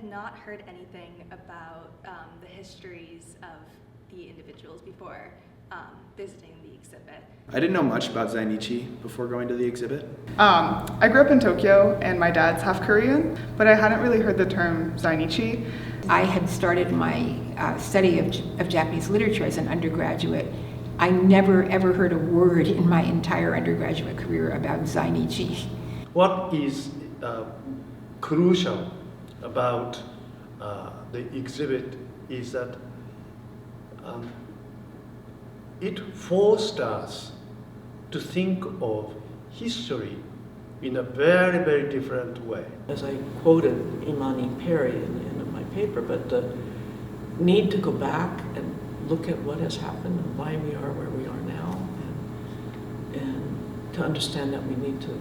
had not heard anything about the histories of the individuals before visiting the exhibit. I didn't know much about Zainichi before going to the exhibit. I grew up in Tokyo and my dad's half Korean, but I hadn't really heard the term Zainichi. I had started my study of Japanese literature as an undergraduate. I never ever heard a word in my entire undergraduate career about Zainichi. What is crucial about the exhibit is that it forced us to think of history in a very, very different way. As I quoted Imani Perry in my paper, but the need to go back and look at what has happened and why we are where we are now, and to understand that we need to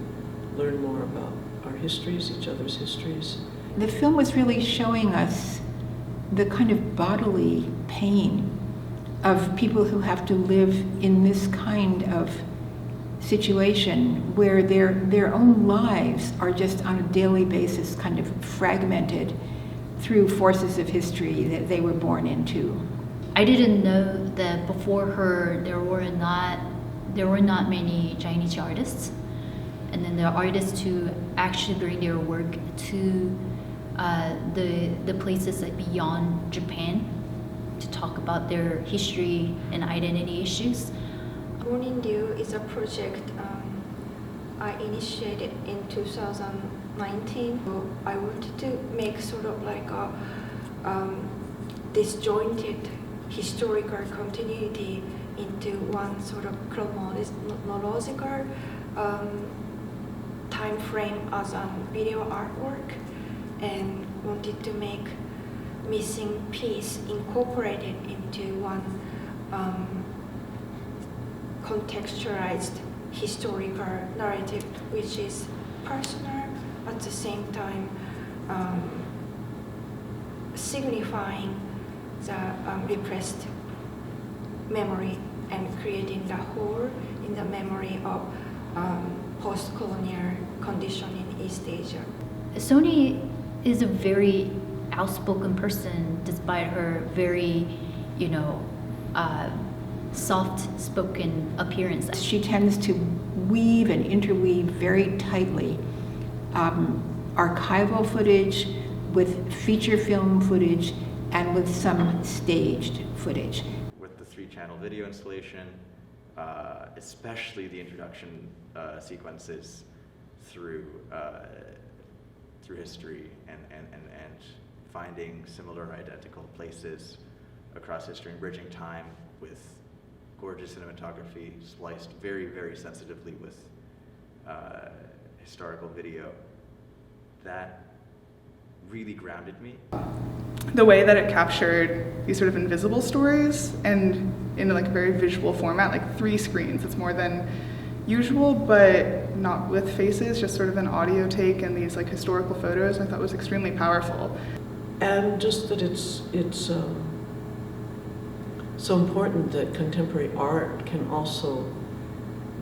learn more about our histories, each other's histories. The film was really showing us the kind of bodily pain of people who have to live in this kind of situation where their own lives are just on a daily basis kind of fragmented through forces of history that they were born into. I didn't know that before her there were not many Chinese artists, and then there are artists who actually bring their work to the places like beyond Japan to talk about their history and identity issues. Born in You is a project I initiated in 2019. I wanted to make sort of like a disjointed historical continuity into one sort of chronological time frame as a video artwork, and wanted to make missing piece incorporated into one contextualized historical narrative, which is personal at the same time signifying the repressed memory and creating the hole in the memory of post-colonial condition in East Asia. Sony is a very outspoken person despite her very, soft-spoken appearance. She tends to weave and interweave very tightly archival footage with feature film footage and with some staged footage. With the 3-channel video installation, especially the introduction sequences through history and finding similar identical places across history and bridging time with gorgeous cinematography spliced very, very sensitively with historical video. That really grounded me. The way that it captured these sort of invisible stories and in like a very visual format, like 3 screens. It's more than usual, but not with faces, just sort of an audio take and these like historical photos. I thought was extremely powerful. And just that it's so important that contemporary art can also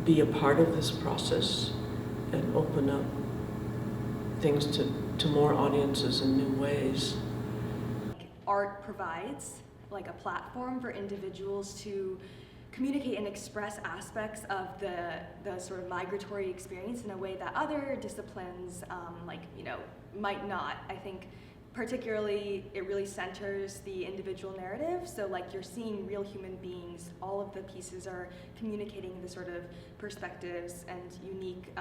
be a part of this process and open up things to more audiences in new ways. Art provides like a platform for individuals to communicate and express aspects of the sort of migratory experience in a way that other disciplines might not. I think particularly it really centers the individual narrative, so like you're seeing real human beings. All of the pieces are communicating the sort of perspectives and unique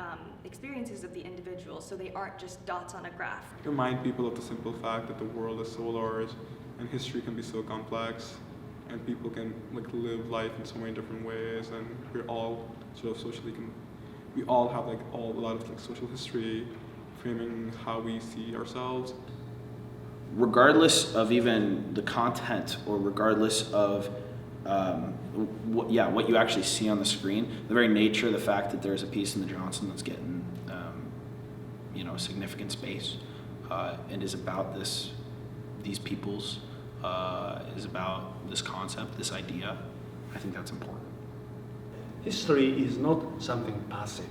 experiences of the individual, so they aren't just dots on a graph. Remind people of the simple fact that the world is so large and history can be so complex, and people can live life in so many different ways, and we're all sort of we all have a lot of social history framing how we see ourselves. Regardless of even the content, or regardless of what you actually see on the screen, the very nature, the fact that there's a piece in the Johnson that's getting significant space and is about these peoples, is about this concept, this idea, I think that's important. History is not something passive,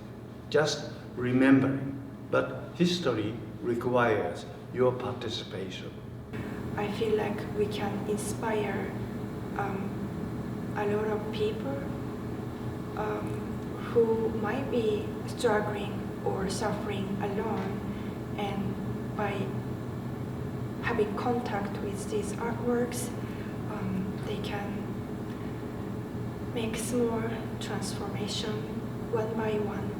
just remembering, but history requires your participation. I feel like we can inspire a lot of people who might be struggling or suffering alone, and by having contact with these artworks, they can make small transformation one by one.